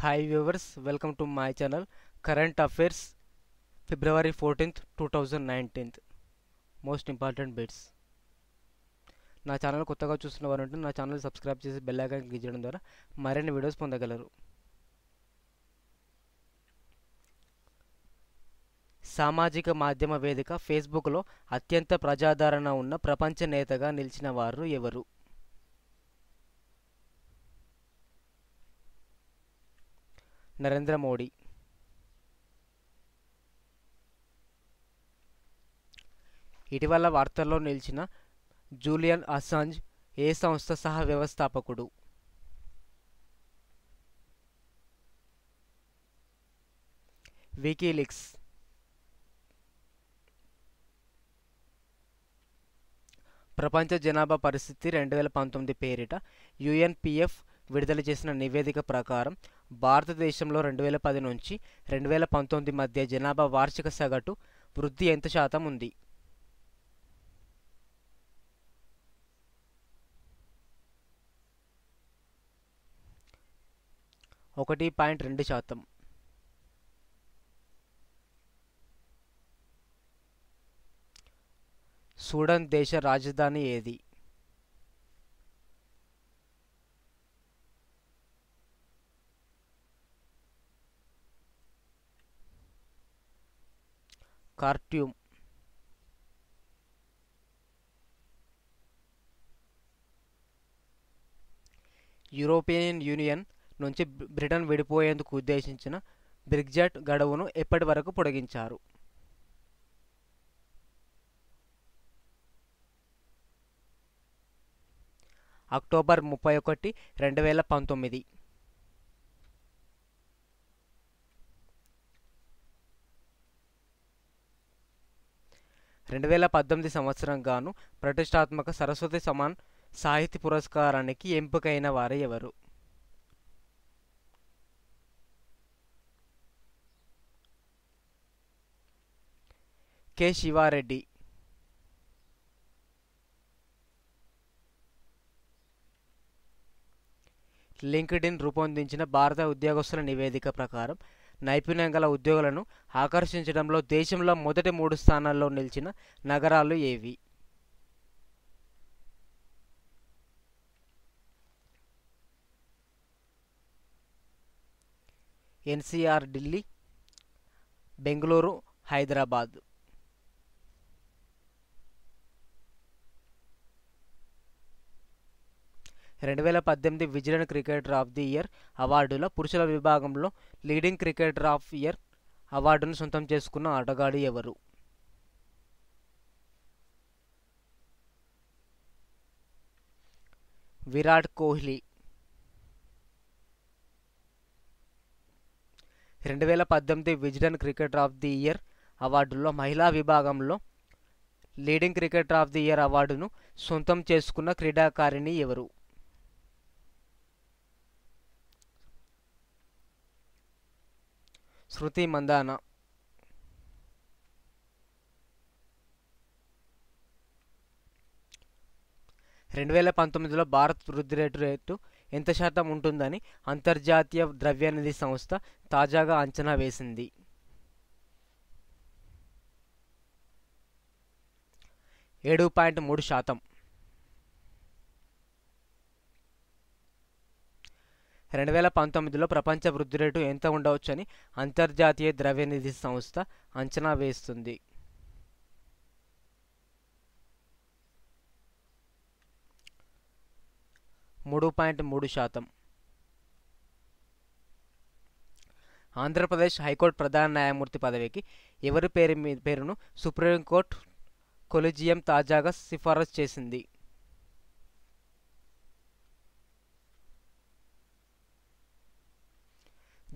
Hi viewers, welcome to my channel Current Affairs February 14th 2019 Most important bits. నా channel కొత్తగా చూస్తున్న వారంటే నా ఛానల్ సబ్స్క్రైబ్ చేసి బెల్ ఐకాన్ క్లిక్ చేయడం ద్వారా మరిన్ని వీడియోస్ పొందగలరు. సామాజిక మాధ్యమ వేదిక ఫేస్బుక్లో అత్యంత ప్రజాదరణ ఉన్న ప్రపంచ నేతగా నిలిచిన వారు ఎవరు? నరేంద్ర మోడీ. ఇటీవల వార్తల్లో నిలిచిన జూలియన్ అసాంజ్ ఏ సంస్థ సహ వ్యవస్థాపకుడు? వికీలీక్స్. ప్రపంచ జనాభా పరిస్థితి 2019 పేరిట యుఎన్పిఎఫ్ విడుదల చేసిన నివేదిక ప్రకారం భారతదేశంలో 2010 నుంచి 2019 మధ్య జనాభా వార్షిక సగటు వృద్ధి ఎంత శాతం ఉంది? 1.2%. సూడాన్ దేశ రాజధాని ఏది? ఖార్టూమ్. యూరోపియన్ యూనియన్ నుంచి బ్రిటన్ విడిపోయేందుకు ఉద్దేశించిన బ్రెగ్జిట్ గడువును ఎప్పటి వరకు పొడిగించారు? అక్టోబర్ 31, 2019. 2018 సంవత్సరం గాను ప్రతిష్టాత్మక సరస్వతి సమాన్ సాహిత్య పురస్కారానికి ఎంపికైన వారు ఎవరు? కె శివారెడ్డి. లింక్డ్ఇన్ రూపొందించిన భారత ఉద్యోగస్తుల నివేదిక ప్రకారం నైపుణ్యం గల ఉద్యోగులను ఆకర్షించడంలో దేశంలో మొదటి 3 స్థానాల్లో నిలిచిన నగరాలు ఏవి? NCR Delhi, Bengaluru, Hyderabad. 2018 vigilant cricketer of the year అవార్డుల పురుషుల విభాగంలో లీడింగ్ క్రికెటర్ ఆఫ్ ఇయర్ అవార్డును సొంతం చేసుకున్న ఆటగాడు ఎవరు? Virat Kohli. 2018 vigilant cricketer of the year అవార్డుల్లో మహిళా విభాగంలో leading cricketer of the year అవార్డును సొంతం చేసుకున్న క్రీడాకారిణి ఎవరు? శృతి మందాన. 2019లో భారత్ వృద్ధి రేటు ఎంత శాతం ఉంటుందని అంతర్జాతీయ ద్రవ్యనిధి సంస్థ తాజాగా అంచనా వేసింది? 7.3%. 2019లో ప్రపంచ వృద్ధి రేటు ఎంత ఉండవచ్చని అంతర్జాతీయ ద్రవ్యనిధి సంస్థ అంచనా వేస్తుంది? 3.3%. ఆంధ్రప్రదేశ్ హైకోర్టు ప్రధాన న్యాయమూర్తి పదవికి ఎవరి పేరును సుప్రీంకోర్టు కొలీజియం తాజాగా సిఫారసు చేసింది?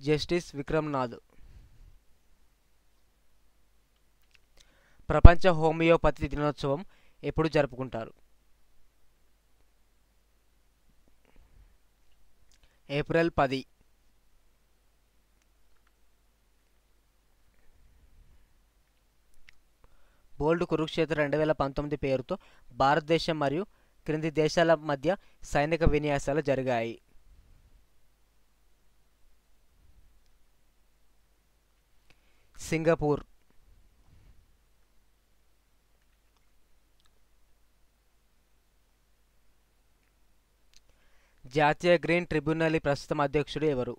జస్టిస్ విక్రమ్నాథ్. ప్రపంచ హోమియోపతి దినోత్సవం ఎప్పుడు జరుపుకుంటారు? ఏప్రిల్ 10. బోల్డ్ కురుక్షేత్ర 2019 పేరుతో భారతదేశం మరియు క్రింది దేశాల మధ్య సైనిక విన్యాసాలు జరిగాయి. సింగపూర్. జాతీయ గ్రీన్ ట్రిబ్యునల్ ప్రస్తుతం అధ్యక్షుడు ఎవరు?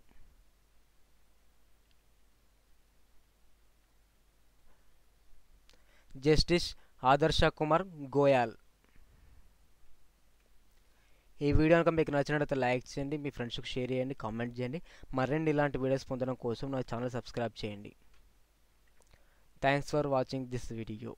జస్టిస్ ఆదర్శ కుమార్ గోయల్. ఈ వీడియో కనుక మీకు నచ్చినట్లయితే లైక్ చేయండి, మీ ఫ్రెండ్స్కి షేర్ చేయండి, కామెంట్ చేయండి. మరిన్ని ఇలాంటి వీడియోస్ పొందడం కోసం నా ఛానల్ సబ్స్క్రైబ్ చేయండి. Thanks for watching this video.